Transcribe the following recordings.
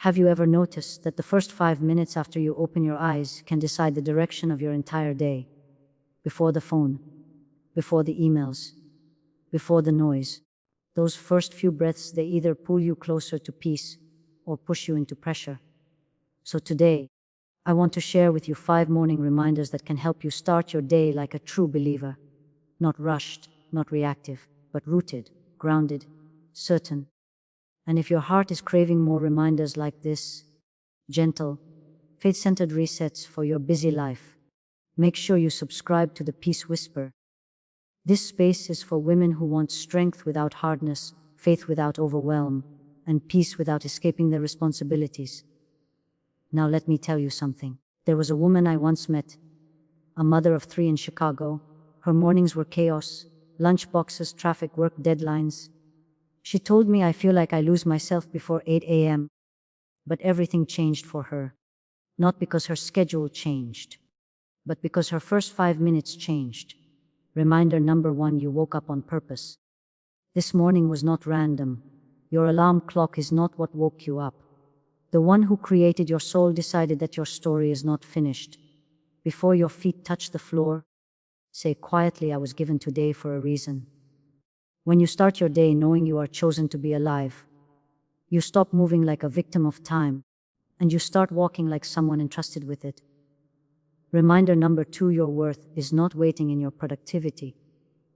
Have you ever noticed that the first 5 minutes after you open your eyes can decide the direction of your entire day? Before the phone, before the emails, before the noise. Those first few breaths, they either pull you closer to peace or push you into pressure. So today, I want to share with you 5 morning reminders that can help you start your day like a true believer. Not rushed, not reactive, but rooted, grounded, certain. And if your heart is craving more reminders like this, gentle, faith-centered resets for your busy life, make sure you subscribe to the Peace Whisper. This space is for women who want strength without hardness, faith without overwhelm, and peace without escaping their responsibilities. Now let me tell you something. There was a woman I once met, a mother of 3 in Chicago. Her mornings were chaos, lunch boxes, traffic, work deadlines. She told me, I feel like I lose myself before 8 a.m. But everything changed for her. Not because her schedule changed, but because her first 5 minutes changed. Reminder number 1, you woke up on purpose. This morning was not random. Your alarm clock is not what woke you up. The one who created your soul decided that your story is not finished. Before your feet touch the floor, say quietly, I was given today for a reason. When you start your day knowing you are chosen to be alive, you stop moving like a victim of time, and you start walking like someone entrusted with it. Reminder number 2, your worth is not waiting in your productivity.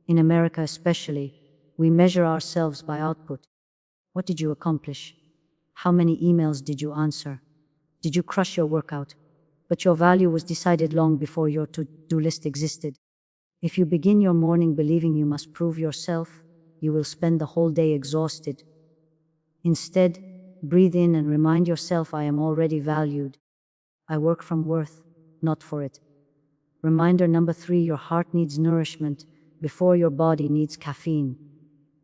In America especially, we measure ourselves by output. What did you accomplish? How many emails did you answer? Did you crush your workout? But your value was decided long before your to-do list existed. If you begin your morning believing you must prove yourself, you will spend the whole day exhausted. Instead, breathe in and remind yourself, I am already valued. I work from worth, not for it. Reminder number 3, your heart needs nourishment before your body needs caffeine.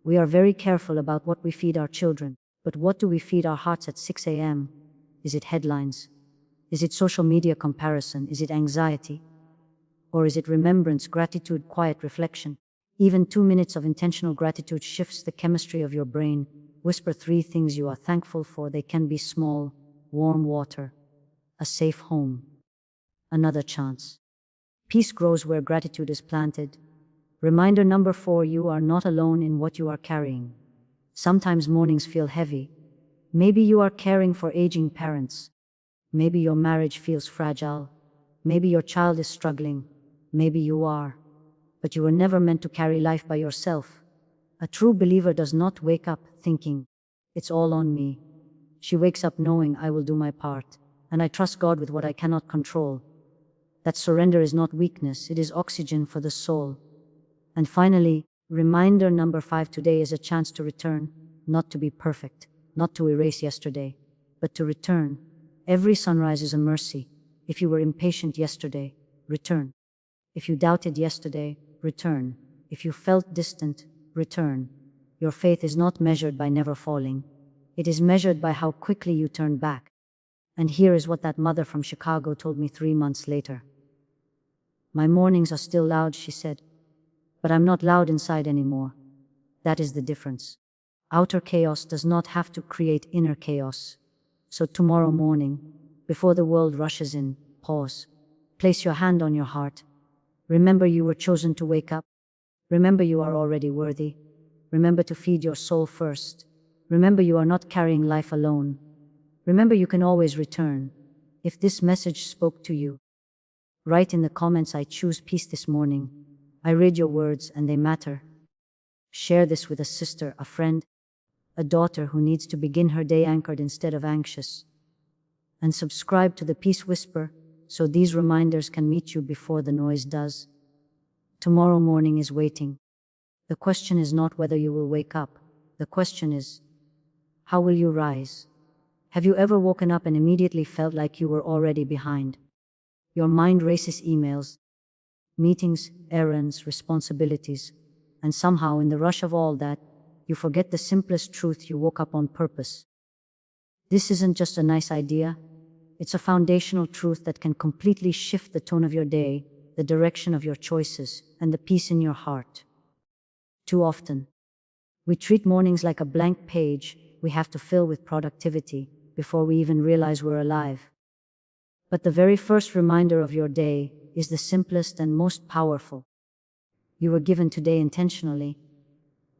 We are very careful about what we feed our children, but what do we feed our hearts at 6 a.m.? Is it headlines? Is it social media comparison? Is it anxiety? Or is it remembrance, gratitude, quiet reflection? Even 2 minutes of intentional gratitude shifts the chemistry of your brain. Whisper 3 things you are thankful for. They can be small: warm water, a safe home, another chance. Peace grows where gratitude is planted. Reminder number 4, you are not alone in what you are carrying. Sometimes mornings feel heavy. Maybe you are caring for aging parents. Maybe your marriage feels fragile. Maybe your child is struggling. Maybe you are. But you were never meant to carry life by yourself. A true believer does not wake up thinking, it's all on me. She wakes up knowing, I will do my part, and I trust God with what I cannot control. That surrender is not weakness, it is oxygen for the soul. And finally, reminder number 5, today is a chance to return, not to be perfect, not to erase yesterday, but to return. Every sunrise is a mercy. If you were impatient yesterday, return. If you doubted yesterday, return. If you felt distant, return. Your faith is not measured by never falling. It is measured by how quickly you turn back. And here is what that mother from Chicago told me 3 months later. My mornings are still loud, she said, but I'm not loud inside anymore. That is the difference. Outer chaos does not have to create inner chaos. So tomorrow morning, before the world rushes in, pause. Place your hand on your heart. Remember you were chosen to wake up. Remember you are already worthy. Remember to feed your soul first. Remember you are not carrying life alone. Remember you can always return. If this message spoke to you, write in the comments, I choose peace this morning. I read your words and they matter. Share this with a sister, a friend, a daughter who needs to begin her day anchored instead of anxious. And subscribe to the Peace Whisper so these reminders can meet you before the noise does. Tomorrow morning is waiting. The question is not whether you will wake up. The question is, how will you rise? Have you ever woken up and immediately felt like you were already behind? Your mind races emails, meetings, errands, responsibilities, and somehow in the rush of all that, you forget the simplest truth: you woke up on purpose. This isn't just a nice idea. It's a foundational truth that can completely shift the tone of your day, the direction of your choices, and the peace in your heart. Too often, we treat mornings like a blank page we have to fill with productivity, before we even realize we're alive. But the very first reminder of your day is the simplest and most powerful. You were given today intentionally.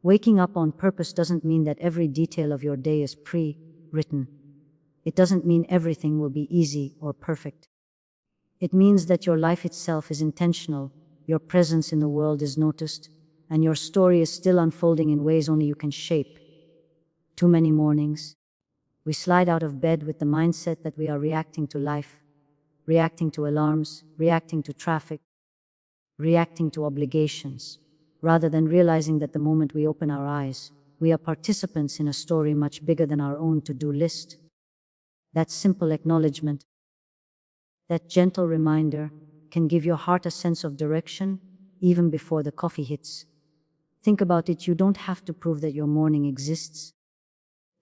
Waking up on purpose doesn't mean that every detail of your day is pre-written. It doesn't mean everything will be easy or perfect. It means that your life itself is intentional, your presence in the world is noticed, and your story is still unfolding in ways only you can shape. Too many mornings, we slide out of bed with the mindset that we are reacting to life, reacting to alarms, reacting to traffic, reacting to obligations, rather than realizing that the moment we open our eyes, we are participants in a story much bigger than our own to-do list. That simple acknowledgement, that gentle reminder, can give your heart a sense of direction even before the coffee hits. Think about it, you don't have to prove that your morning exists.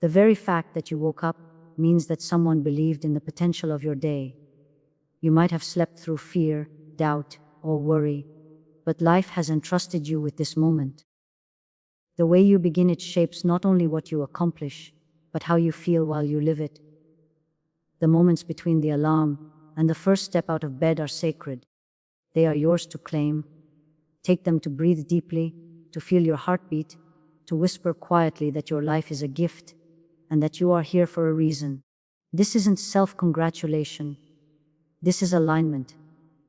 The very fact that you woke up means that someone believed in the potential of your day. You might have slept through fear, doubt, or worry, but life has entrusted you with this moment. The way you begin it shapes not only what you accomplish, but how you feel while you live it. The moments between the alarm and the first step out of bed are sacred. They are yours to claim. Take them to breathe deeply, to feel your heartbeat, to whisper quietly that your life is a gift, and that you are here for a reason. This isn't self-congratulation. This is alignment.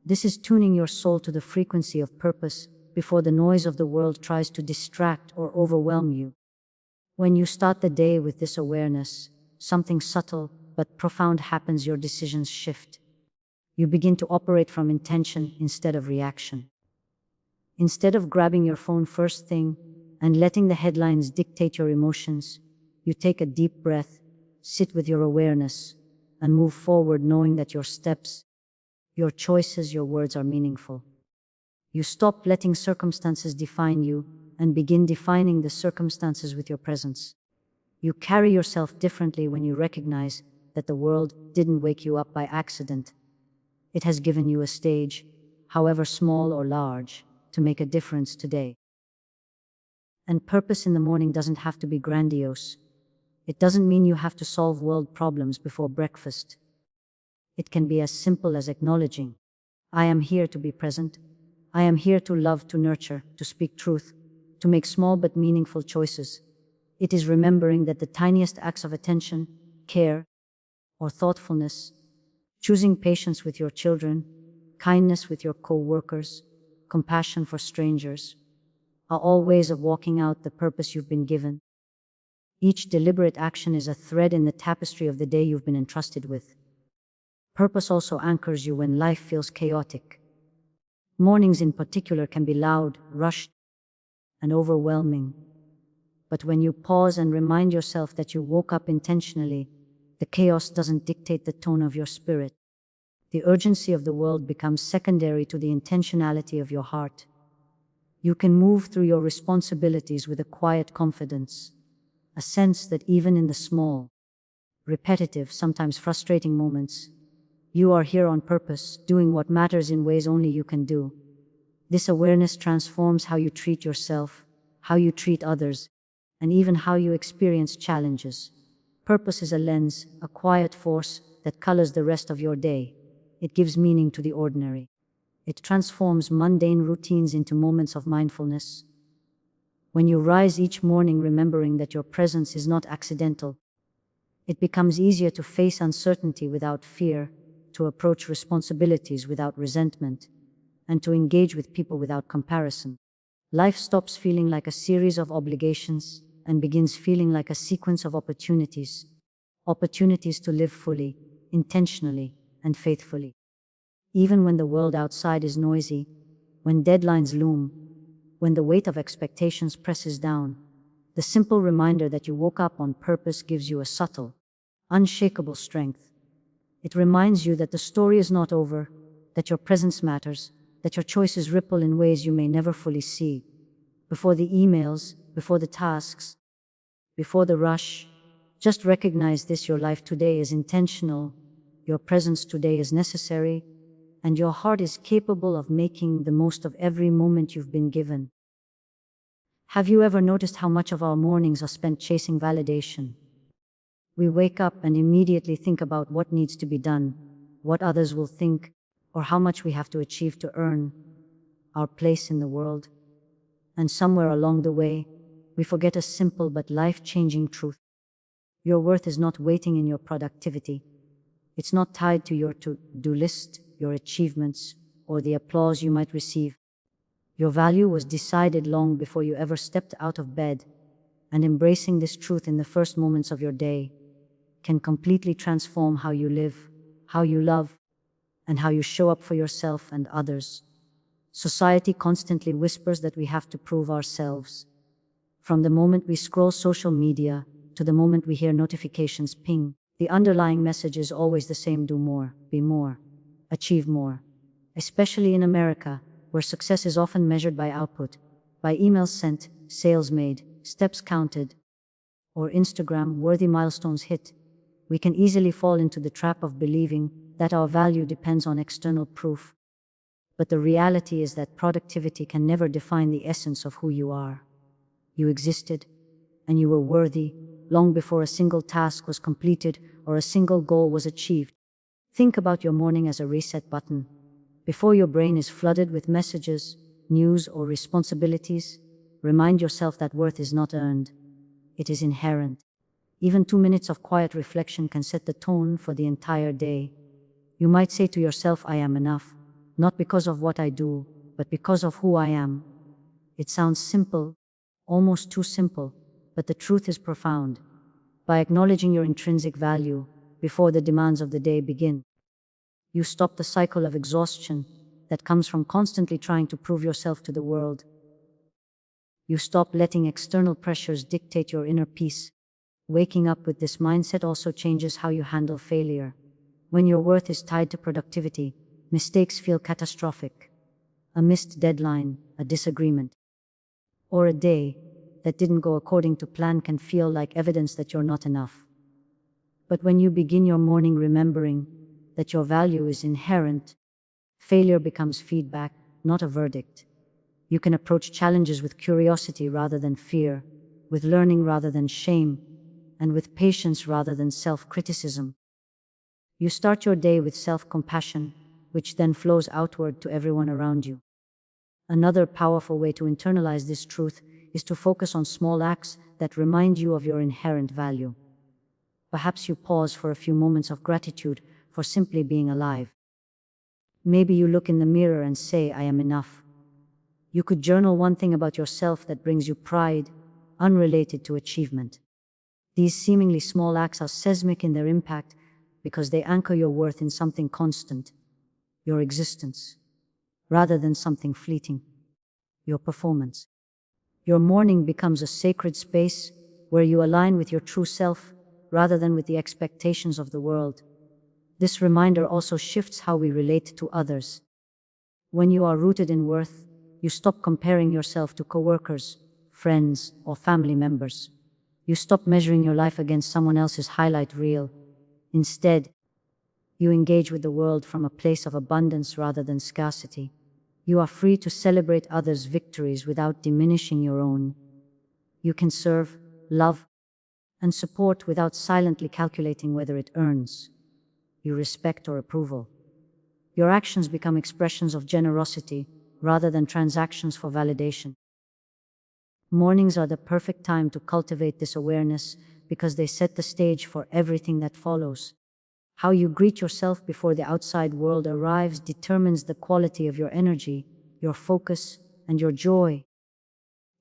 This is tuning your soul to the frequency of purpose before the noise of the world tries to distract or overwhelm you. When you start the day with this awareness, something subtle but profound happens. Your decisions shift. You begin to operate from intention instead of reaction. Instead of grabbing your phone first thing and letting the headlines dictate your emotions, you take a deep breath, sit with your awareness, and move forward knowing that your steps, your choices, your words are meaningful. You stop letting circumstances define you and begin defining the circumstances with your presence. You carry yourself differently when you recognize that the world didn't wake you up by accident. It has given you a stage, however small or large, to make a difference today. And purpose in the morning doesn't have to be grandiose. It doesn't mean you have to solve world problems before breakfast. It can be as simple as acknowledging, I am here to be present. I am here to love, to nurture, to speak truth, to make small but meaningful choices. It is remembering that the tiniest acts of attention, care, or thoughtfulness, choosing patience with your children, kindness with your co-workers, compassion for strangers, are all ways of walking out the purpose you've been given. Each deliberate action is a thread in the tapestry of the day you've been entrusted with. Purpose also anchors you when life feels chaotic. Mornings in particular can be loud, rushed, and overwhelming. But when you pause and remind yourself that you woke up intentionally, the chaos doesn't dictate the tone of your spirit. The urgency of the world becomes secondary to the intentionality of your heart. You can move through your responsibilities with a quiet confidence, a sense that even in the small, repetitive, sometimes frustrating moments, you are here on purpose, doing what matters in ways only you can do. This awareness transforms how you treat yourself, how you treat others, and even how you experience challenges. Purpose is a lens, a quiet force that colors the rest of your day. It gives meaning to the ordinary. It transforms mundane routines into moments of mindfulness. When you rise each morning remembering that your presence is not accidental, it becomes easier to face uncertainty without fear, to approach responsibilities without resentment, and to engage with people without comparison. Life stops feeling like a series of obligations and begins feeling like a sequence of opportunities. Opportunities to live fully, intentionally, and faithfully. Even when the world outside is noisy, when deadlines loom, when the weight of expectations presses down, the simple reminder that you woke up on purpose gives you a subtle, unshakable strength. It reminds you that the story is not over, that your presence matters, that your choices ripple in ways you may never fully see. Before the emails, before the tasks, before the rush, just recognize this: your life today is intentional, your presence today is necessary, and your heart is capable of making the most of every moment you've been given. Have you ever noticed how much of our mornings are spent chasing validation? We wake up and immediately think about what needs to be done, what others will think, or how much we have to achieve to earn our place in the world. And somewhere along the way, we forget a simple but life-changing truth. Your worth is not waiting in your productivity. It's not tied to your to-do list, your achievements, or the applause you might receive. Your value was decided long before you ever stepped out of bed, and embracing this truth in the first moments of your day can completely transform how you live, how you love, and how you show up for yourself and others. Society constantly whispers that we have to prove ourselves. From the moment we scroll social media to the moment we hear notifications ping, the underlying message is always the same: do more, be more, achieve more. Especially in America, where success is often measured by output, by emails sent, sales made, steps counted, or Instagram-worthy milestones hit, we can easily fall into the trap of believing that our value depends on external proof. But the reality is that productivity can never define the essence of who you are. You existed, and you were worthy, long before a single task was completed or a single goal was achieved. Think about your morning as a reset button. Before your brain is flooded with messages, news, or responsibilities, remind yourself that worth is not earned. It is inherent. Even 2 minutes of quiet reflection can set the tone for the entire day. You might say to yourself, I am enough, not because of what I do, but because of who I am. It sounds simple, almost too simple, but the truth is profound. By acknowledging your intrinsic value before the demands of the day begin, you stop the cycle of exhaustion that comes from constantly trying to prove yourself to the world. You stop letting external pressures dictate your inner peace. Waking up with this mindset also changes how you handle failure. When your worth is tied to productivity, mistakes feel catastrophic. A missed deadline, a disagreement, or a day that didn't go according to plan can feel like evidence that you're not enough. But when you begin your morning remembering that your value is inherent, failure becomes feedback, not a verdict. You can approach challenges with curiosity rather than fear, with learning rather than shame, and with patience rather than self-criticism. You start your day with self-compassion, which then flows outward to everyone around you. Another powerful way to internalize this truth is to focus on small acts that remind you of your inherent value. Perhaps you pause for a few moments of gratitude for simply being alive. Maybe you look in the mirror and say, I am enough. You could journal one thing about yourself that brings you pride, unrelated to achievement. These seemingly small acts are seismic in their impact because they anchor your worth in something constant, your existence, rather than something fleeting, your performance. Your morning becomes a sacred space where you align with your true self rather than with the expectations of the world. This reminder also shifts how we relate to others. When you are rooted in worth, you stop comparing yourself to coworkers, friends, or family members. You stop measuring your life against someone else's highlight reel. Instead, you engage with the world from a place of abundance rather than scarcity. You are free to celebrate others' victories without diminishing your own. You can serve, love, and support without silently calculating whether it earns your respect or approval. Your actions become expressions of generosity rather than transactions for validation. Mornings are the perfect time to cultivate this awareness because they set the stage for everything that follows. How you greet yourself before the outside world arrives determines the quality of your energy, your focus, and your joy.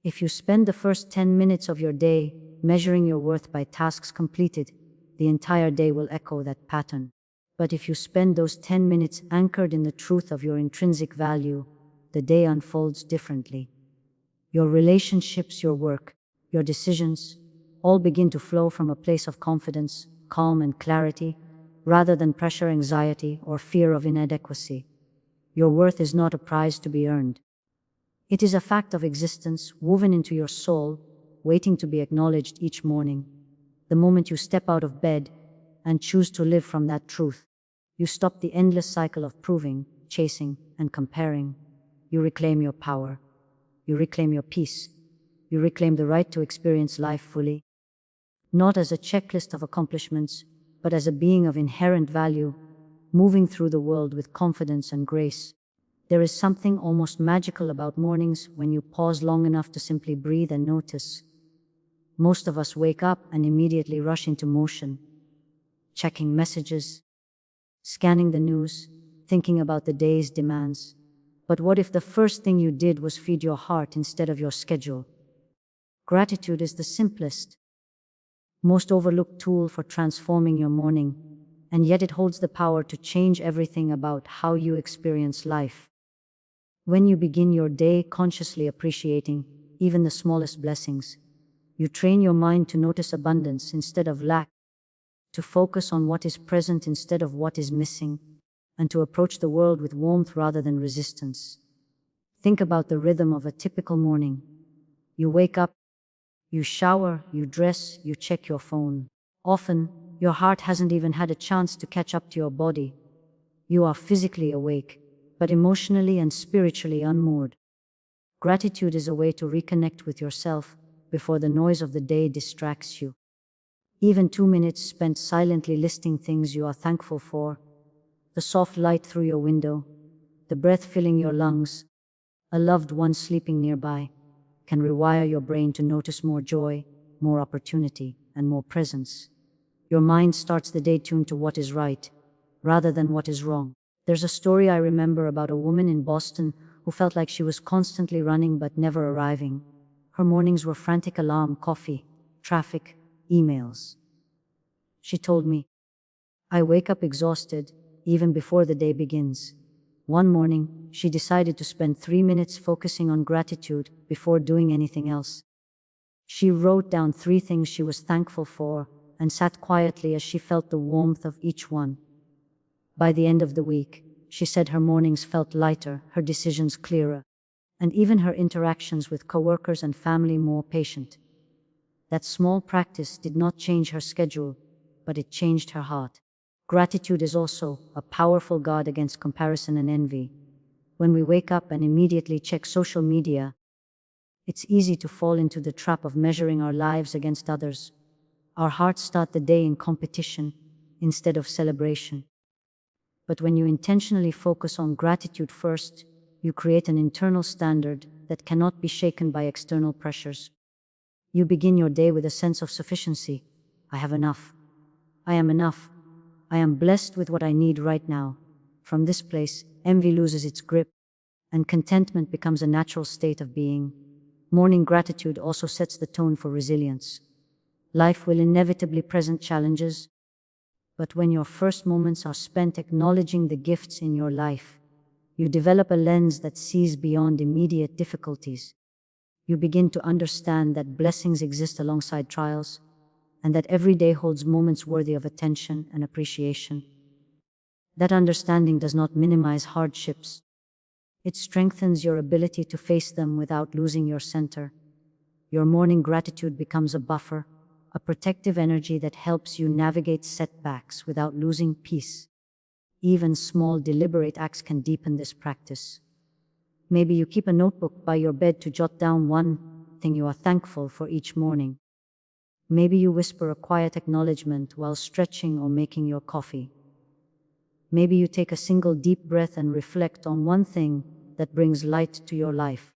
If you spend the first 10 minutes of your day measuring your worth by tasks completed, the entire day will echo that pattern. But if you spend those 10 minutes anchored in the truth of your intrinsic value, the day unfolds differently. Your relationships, your work, your decisions, all begin to flow from a place of confidence, calm, and clarity, rather than pressure, anxiety, or fear of inadequacy. Your worth is not a prize to be earned. It is a fact of existence woven into your soul, waiting to be acknowledged each morning. The moment you step out of bed and choose to live from that truth, you stop the endless cycle of proving, chasing, and comparing. You reclaim your power. You reclaim your peace. You reclaim the right to experience life fully. not as a checklist of accomplishments, but as a being of inherent value, moving through the world with confidence and grace. There is something almost magical about mornings when you pause long enough to simply breathe and notice. Most of us wake up and immediately rush into motion, checking messages, scanning the news, thinking about the day's demands. But what if the first thing you did was feed your heart instead of your schedule? Gratitude is the simplest, most overlooked tool for transforming your morning, and yet it holds the power to change everything about how you experience life. When you begin your day consciously appreciating even the smallest blessings, you train your mind to notice abundance instead of lack, to focus on what is present instead of what is missing, and to approach the world with warmth rather than resistance. Think about the rhythm of a typical morning. You wake up, you shower, you dress, you check your phone. Often, your heart hasn't even had a chance to catch up to your body. You are physically awake, but emotionally and spiritually unmoored. Gratitude is a way to reconnect with yourself before the noise of the day distracts you. Even 2 minutes spent silently listing things you are thankful for, the soft light through your window, the breath filling your lungs, a loved one sleeping nearby, can rewire your brain to notice more joy, more opportunity, and more presence. Your mind starts the day tuned to what is right, rather than what is wrong. There's a story I remember about a woman in Boston who felt like she was constantly running but never arriving. Her mornings were frantic: alarm, coffee, traffic, emails. She told me, "I wake up exhausted, even before the day begins." One morning, she decided to spend 3 minutes focusing on gratitude before doing anything else. She wrote down 3 things she was thankful for and sat quietly as she felt the warmth of each one. By the end of the week, she said her mornings felt lighter, her decisions clearer, and even her interactions with coworkers and family more patient. That small practice did not change her schedule, but it changed her heart. Gratitude is also a powerful guard against comparison and envy. When we wake up and immediately check social media, it's easy to fall into the trap of measuring our lives against others. Our hearts start the day in competition instead of celebration. But when you intentionally focus on gratitude first, you create an internal standard that cannot be shaken by external pressures. You begin your day with a sense of sufficiency. I have enough. I am enough. I am blessed with what I need right now. From this place, envy loses its grip, and contentment becomes a natural state of being. Morning gratitude also sets the tone for resilience. Life will inevitably present challenges, but when your first moments are spent acknowledging the gifts in your life, you develop a lens that sees beyond immediate difficulties. You begin to understand that blessings exist alongside trials, and that every day holds moments worthy of attention and appreciation. That understanding does not minimize hardships. It strengthens your ability to face them without losing your center. Your morning gratitude becomes a buffer, a protective energy that helps you navigate setbacks without losing peace. Even small, deliberate acts can deepen this practice. Maybe you keep a notebook by your bed to jot down one thing you are thankful for each morning. Maybe you whisper a quiet acknowledgement while stretching or making your coffee. Maybe you take a single deep breath and reflect on one thing that brings light to your life.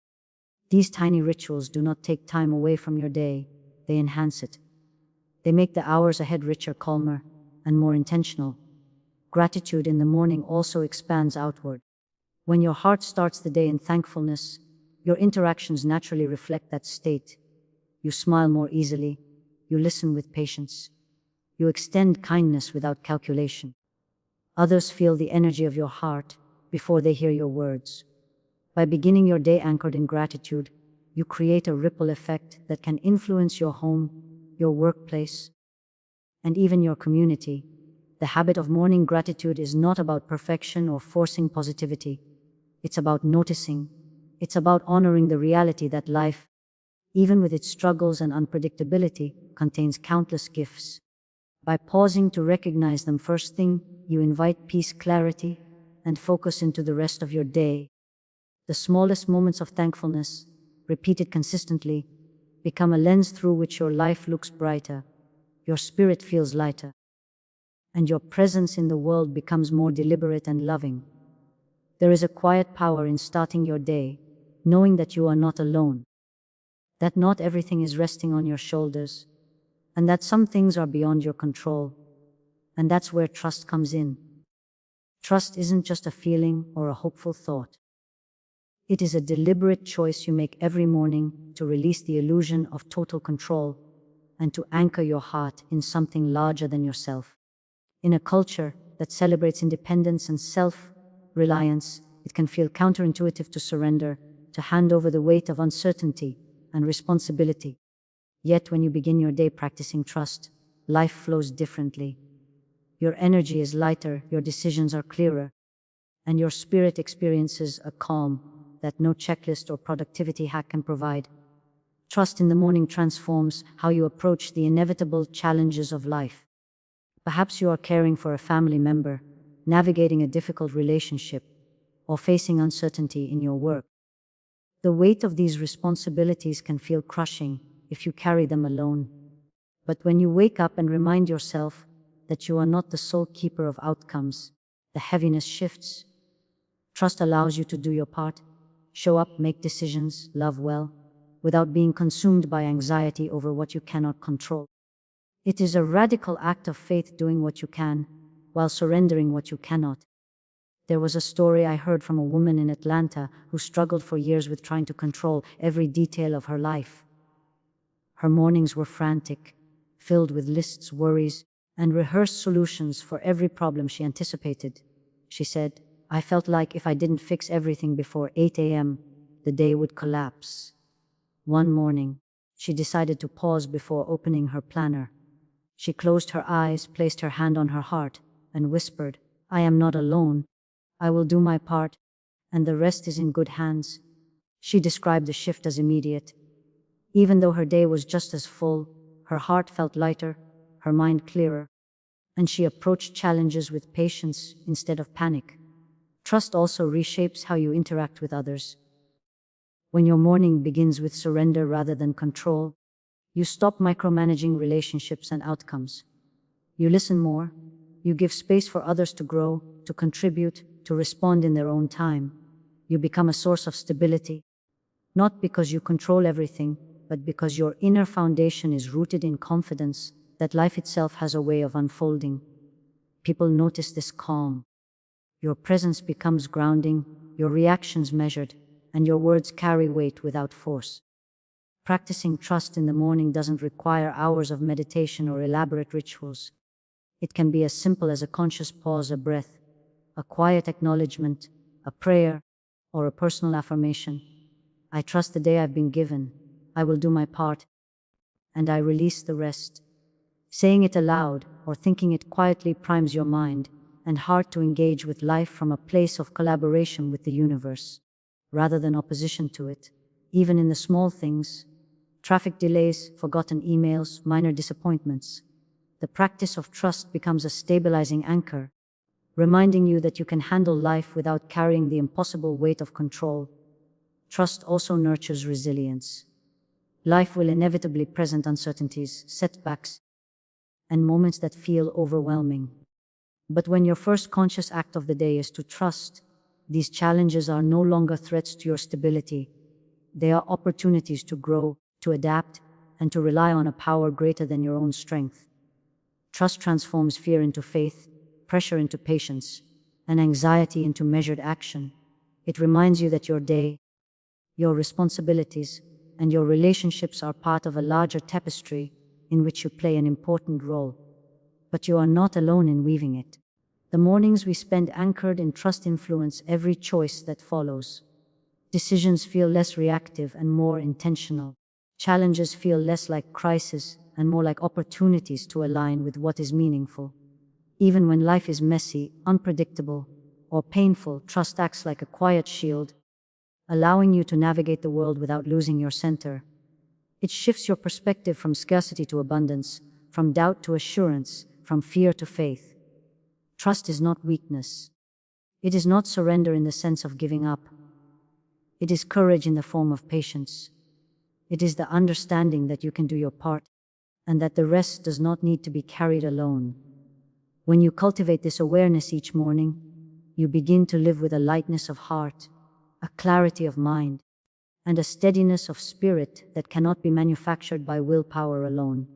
These tiny rituals do not take time away from your day, they enhance it. They make the hours ahead richer, calmer, and more intentional. Gratitude in the morning also expands outward. When your heart starts the day in thankfulness, your interactions naturally reflect that state. You smile more easily, you listen with patience, you extend kindness without calculation. Others feel the energy of your heart before they hear your words. By beginning your day anchored in gratitude, you create a ripple effect that can influence your home, your workplace, and even your community. The habit of morning gratitude is not about perfection or forcing positivity. It's about noticing. It's about honoring the reality that life, even with its struggles and unpredictability, contains countless gifts. By pausing to recognize them first thing, you invite peace, clarity, and focus into the rest of your day. The smallest moments of thankfulness, repeated consistently, become a lens through which your life looks brighter. your spirit feels lighter, and your presence in the world becomes more deliberate and loving. There is a quiet power in starting your day, knowing that you are not alone, that not everything is resting on your shoulders, and that some things are beyond your control. And that's where trust comes in. Trust isn't just a feeling or a hopeful thought. It is a deliberate choice you make every morning to release the illusion of total control and to anchor your heart in something larger than yourself. In a culture that celebrates independence and self-reliance, it can feel counterintuitive to surrender, to hand over the weight of uncertainty and responsibility. Yet when you begin your day practicing trust, life flows differently. Your energy is lighter, your decisions are clearer, and your spirit experiences a calm that no checklist or productivity hack can provide. Trust in the morning transforms how you approach the inevitable challenges of life. Perhaps you are caring for a family member, navigating a difficult relationship, or facing uncertainty in your work. The weight of these responsibilities can feel crushing if you carry them alone. But when you wake up and remind yourself that you are not the sole keeper of outcomes, the heaviness shifts. Trust allows you to do your part, show up, make decisions, love well, without being consumed by anxiety over what you cannot control. It is a radical act of faith, doing what you can, while surrendering what you cannot. There was a story I heard from a woman in Atlanta who struggled for years with trying to control every detail of her life. Her mornings were frantic, filled with lists, worries, and rehearsed solutions for every problem she anticipated. She said, "I felt like if I didn't fix everything before 8 a.m., the day would collapse." One morning, she decided to pause before opening her planner. She closed her eyes, placed her hand on her heart, and whispered, "I am not alone. I will do my part, and the rest is in good hands." She described the shift as immediate. Even though her day was just as full, her heart felt lighter, her mind clearer, and she approached challenges with patience instead of panic. Trust also reshapes how you interact with others. When your morning begins with surrender rather than control, you stop micromanaging relationships and outcomes. You listen more, you give space for others to grow, to contribute, to respond in their own time. You become a source of stability, not because you control everything, but because your inner foundation is rooted in confidence that life itself has a way of unfolding. People notice this calm. Your presence becomes grounding, your reactions measured, and your words carry weight without force. Practicing trust in the morning doesn't require hours of meditation or elaborate rituals. It can be as simple as a conscious pause, a breath, a quiet acknowledgement, a prayer, or a personal affirmation. I trust the day I've been given. I will do my part, and I release the rest. Saying it aloud or thinking it quietly primes your mind and heart to engage with life from a place of collaboration with the universe, rather than opposition to it. Even in the small things, traffic delays, forgotten emails, minor disappointments, the practice of trust becomes a stabilizing anchor, reminding you that you can handle life without carrying the impossible weight of control. Trust also nurtures resilience. Life will inevitably present uncertainties, setbacks, and moments that feel overwhelming. But when your first conscious act of the day is to trust, these challenges are no longer threats to your stability. They are opportunities to grow, to adapt, and to rely on a power greater than your own strength. Trust transforms fear into faith, pressure into patience, and anxiety into measured action. It reminds you that your day, your responsibilities, and your relationships are part of a larger tapestry in which you play an important role. But you are not alone in weaving it. The mornings we spend anchored in trust influence every choice that follows. Decisions feel less reactive and more intentional. Challenges feel less like crises and more like opportunities to align with what is meaningful. Even when life is messy, unpredictable, or painful, trust acts like a quiet shield, allowing you to navigate the world without losing your center. It shifts your perspective from scarcity to abundance, from doubt to assurance, from fear to faith. Trust is not weakness. It is not surrender in the sense of giving up. It is courage in the form of patience. It is the understanding that you can do your part, and that the rest does not need to be carried alone. When you cultivate this awareness each morning, you begin to live with a lightness of heart, a clarity of mind, and a steadiness of spirit that cannot be manufactured by willpower alone.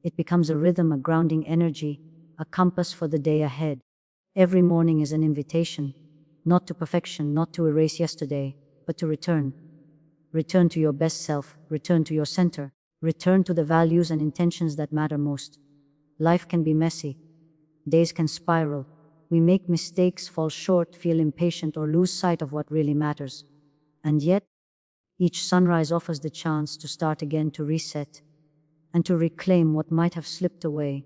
It becomes a rhythm, a grounding energy, a compass for the day ahead. Every morning is an invitation, not to perfection, not to erase yesterday, but to return. Return to your best self, return to your center, return to the values and intentions that matter most. Life can be messy. Days can spiral. We make mistakes, fall short, feel impatient, or lose sight of what really matters. And yet, each sunrise offers the chance to start again, to reset, and to reclaim what might have slipped away.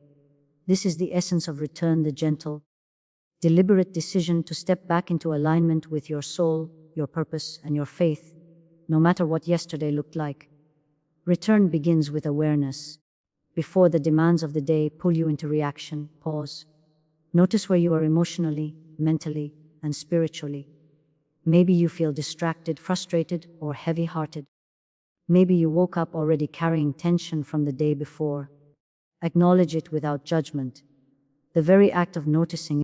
This is the essence of return, the gentle, deliberate decision to step back into alignment with your soul, your purpose, and your faith, no matter what yesterday looked like. Return begins with awareness. Before the demands of the day pull you into reaction, pause. Notice where you are emotionally, mentally, and spiritually. Maybe you feel distracted, frustrated, or heavy-hearted. Maybe you woke up already carrying tension from the day before. Acknowledge it without judgment. The very act of noticing